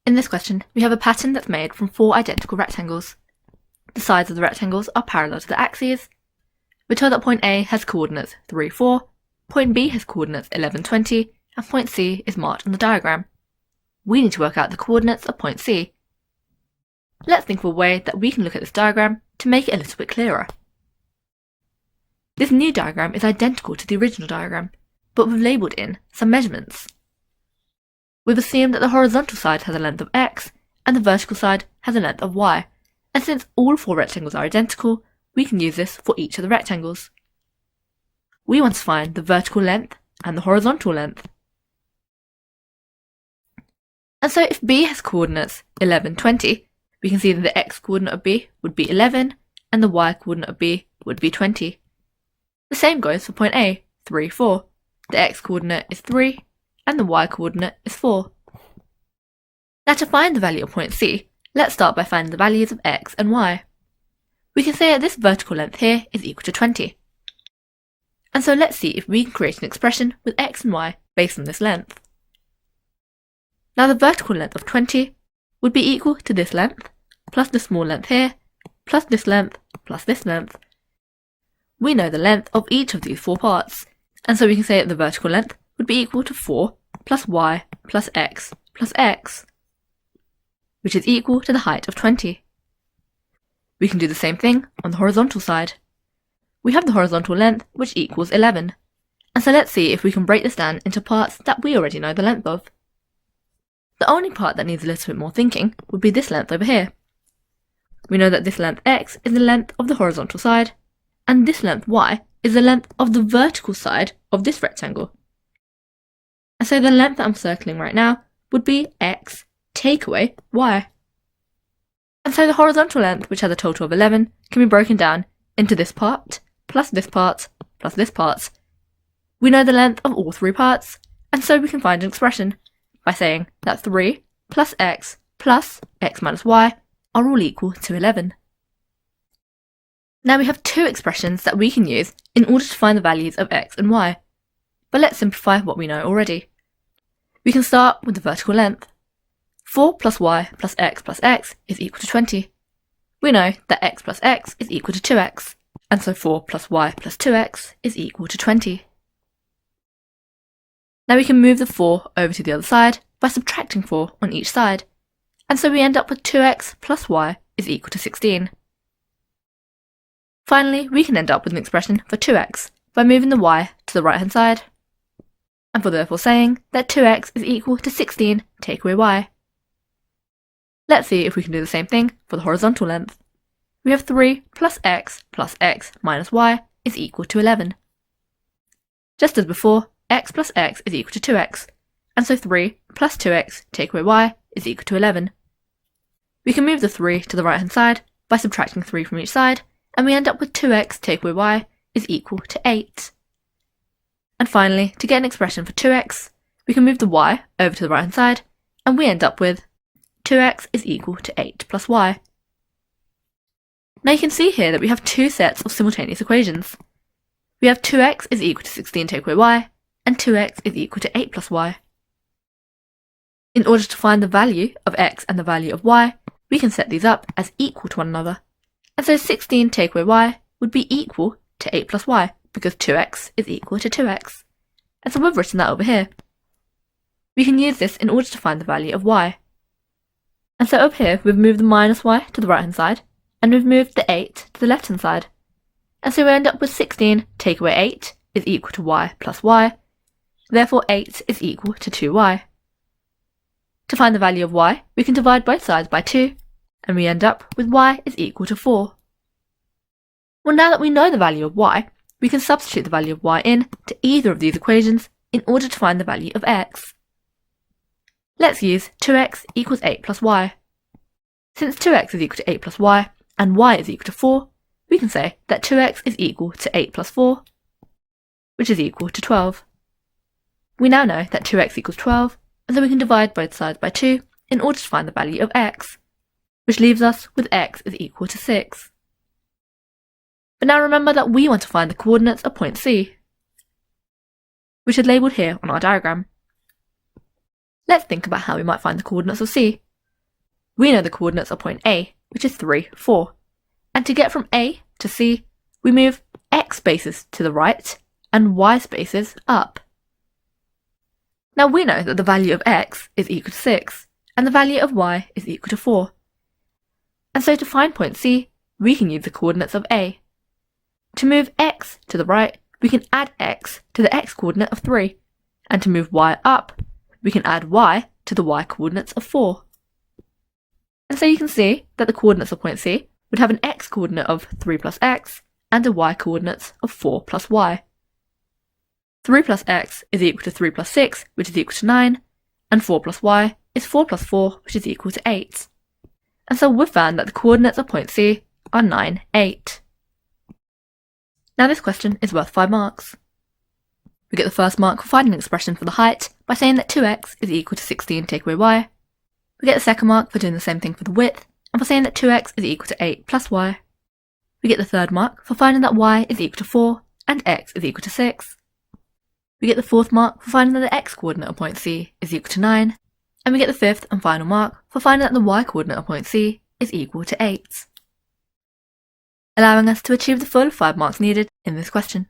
In this question, we have a pattern that's made from 4 identical rectangles. The sides of the rectangles are parallel to the axes. We're told that point A has coordinates 3, 4, point B has coordinates 11, 20, and point C is marked on the diagram. We need to work out the coordinates of point C. Let's think of a way that we can look at this diagram to make it a little bit clearer. This new diagram is identical to the original diagram, but we've labelled in some measurements. We've assumed that the horizontal side has a length of x and the vertical side has a length of y, and since all 4 rectangles are identical, we can use this for each of the rectangles. We want to find the vertical length and the horizontal length. And so if B has coordinates 11, 20, we can see that the x coordinate of B would be 11 and the y coordinate of B would be 20. The same goes for point A, 3, 4. The x coordinate is 3 and the y coordinate is 4. Now to find the value of point C, let's start by finding the values of x and y. We can say that this vertical length here is equal to 20. And so let's see if we can create an expression with x and y based on this length. Now the vertical length of 20 would be equal to this length, plus the small length here, plus this length, plus this length. We know the length of each of these 4 parts, and so we can say that the vertical length would be equal to 4 plus y plus x, which is equal to the height of 20. We can do the same thing on the horizontal side. We have the horizontal length, which equals 11, and so let's see if we can break this down into parts that we already know the length of. The only part that needs a little bit more thinking would be this length over here. We know that this length x is the length of the horizontal side, and this length y is the length of the vertical side of this rectangle. And so the length that I'm circling right now would be x take away y. And so the horizontal length, which has a total of 11, can be broken down into this part, plus this part, plus this part. We know the length of all 3 parts, and so we can find an expression by saying that 3 plus x minus y are all equal to 11. Now we have 2 expressions that we can use in order to find the values of x and y, but let's simplify what we know already. We can start with the vertical length. 4 plus y plus x is equal to 20. We know that x plus x is equal to 2x, and so 4 plus y plus 2x is equal to 20. Now we can move the 4 over to the other side by subtracting 4 on each side, and so we end up with 2x plus y is equal to 16. Finally, we can end up with an expression for 2x by moving the y to the right hand side, and for therefore saying that 2x is equal to 16 take away y. Let's see if we can do the same thing for the horizontal length. We have 3 plus x minus y is equal to 11. Just as before, x plus x is equal to 2x, and so 3 plus 2x take away y is equal to 11. We can move the 3 to the right hand side by subtracting 3 from each side, and we end up with 2x take away y is equal to 8. And finally, to get an expression for 2x, we can move the y over to the right hand side, and we end up with 2x is equal to 8 plus y. Now you can see here that we have 2 sets of simultaneous equations. We have 2x is equal to 16 take away y, and 2x is equal to 8 plus y. In order to find the value of x and the value of y, we can set these up as equal to one another. And so 16 take away y would be equal to 8 plus y, because 2x is equal to 2x. And so we've written that over here. We can use this in order to find the value of y. And so up here we've moved the minus y to the right hand side, and we've moved the 8 to the left hand side. And so we end up with 16 take away 8 is equal to y plus y, therefore 8 is equal to 2y. To find the value of y, we can divide both sides by 2, and we end up with y is equal to 4. Well, now that we know the value of y, we can substitute the value of y in to either of these equations in order to find the value of x. Let's use 2x equals 8 plus y. Since 2x is equal to 8 plus y, and y is equal to 4, we can say that 2x is equal to 8 plus 4, which is equal to 12. We now know that 2x equals 12, and so we can divide both sides by 2 in order to find the value of x, which leaves us with x is equal to 6. But now remember that we want to find the coordinates of point C, which is labelled here on our diagram. Let's think about how we might find the coordinates of C. we know the coordinates of point A, which is 3, 4. And to get from A to C, we move x spaces to the right and y spaces up. Now we know that the value of x is equal to 6, and the value of y is equal to 4. And so to find point C, we can use the coordinates of A. To move x to the right, we can add x to the x coordinate of 3, and to move y up, we can add y to the y coordinates of 4. And so you can see that the coordinates of point C would have an x coordinate of 3 plus x and a y coordinates of 4 plus y. 3 plus x is equal to 3 plus 6, which is equal to 9, and 4 plus y is 4 plus 4, which is equal to 8. And so we've found that the coordinates of point C are 9, 8. Now this question is worth 5 marks. We get the first mark for finding an expression for the height by saying that 2x is equal to 16 take away y. We get the second mark for doing the same thing for the width, and for saying that 2x is equal to 8 plus y. We get the third mark for finding that y is equal to 4 and x is equal to 6. We get the fourth mark for finding that the x-coordinate of point C is equal to 9. And we get the fifth and final mark for finding that the y-coordinate of point C is equal to 8. Allowing us to achieve the full 5 marks needed in this question.